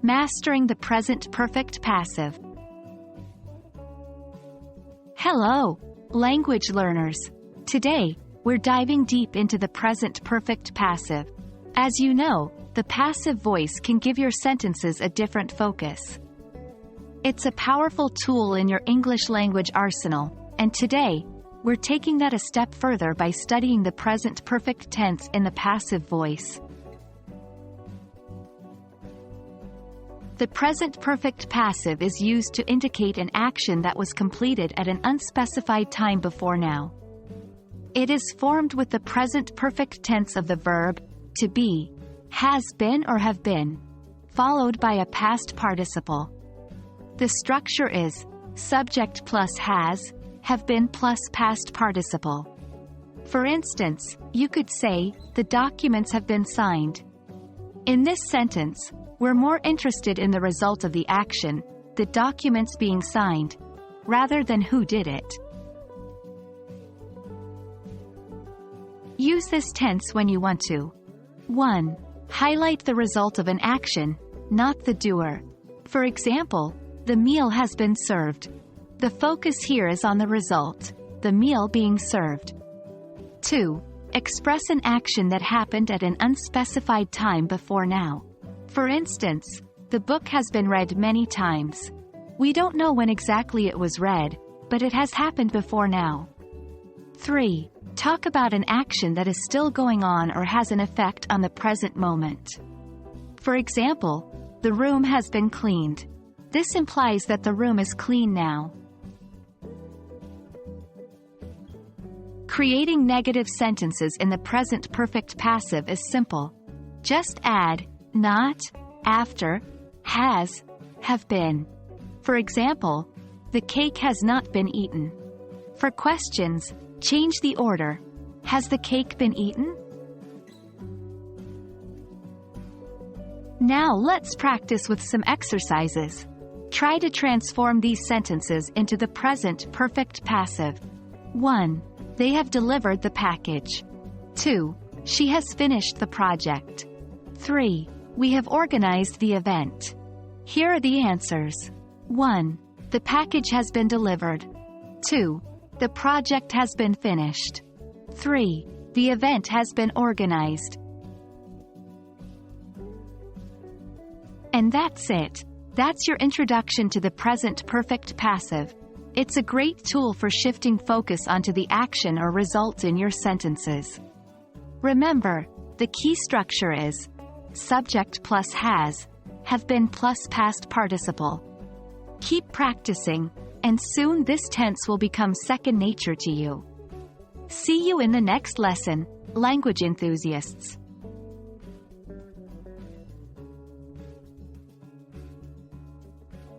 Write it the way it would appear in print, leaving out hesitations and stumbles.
Mastering the present perfect passive. Hello, language learners. Today, we're diving deep into the present perfect passive. As you know, the passive voice can give your sentences a different focus. It's a powerful tool in your English language arsenal, and today, we're taking that a step further by studying the present perfect tense in the passive voice. The present perfect passive is used to indicate an action that was completed at an unspecified time before now. It is formed with the present perfect tense of the verb to be, has been or have been, followed by a past participle. The structure is subject plus has, have been plus past participle. For instance, you could say, the documents have been signed. In this sentence, we're more interested in the result of the action, the documents being signed, rather than who did it. Use this tense when you want to. 1. Highlight the result of an action, not the doer. For example, the meal has been served. The focus here is on the result, the meal being served. 2. Express an action that happened at an unspecified time before now. For instance, the book has been read many times. We don't know when exactly it was read, but it has happened before now. 3. Talk about an action that is still going on or has an effect on the present moment. For example, the room has been cleaned. This implies that the room is clean now. Creating negative sentences in the present perfect passive is simple. Just add not, after, has, have been. For example, the cake has not been eaten. For questions, change the order. Has the cake been eaten? Now let's practice with some exercises. Try to transform these sentences into the present perfect passive. 1. They have delivered the package. 2. She has finished the project. 3. We have organized the event. Here are the answers. 1. The package has been delivered. 2. The project has been finished. 3. The event has been organized. And that's it. That's your introduction to the present perfect passive. It's a great tool for shifting focus onto the action or result in your sentences. Remember, the key structure is subject plus has, have been plus past participle. Keep practicing, and soon this tense will become second nature to you. See you in the next lesson, language enthusiasts.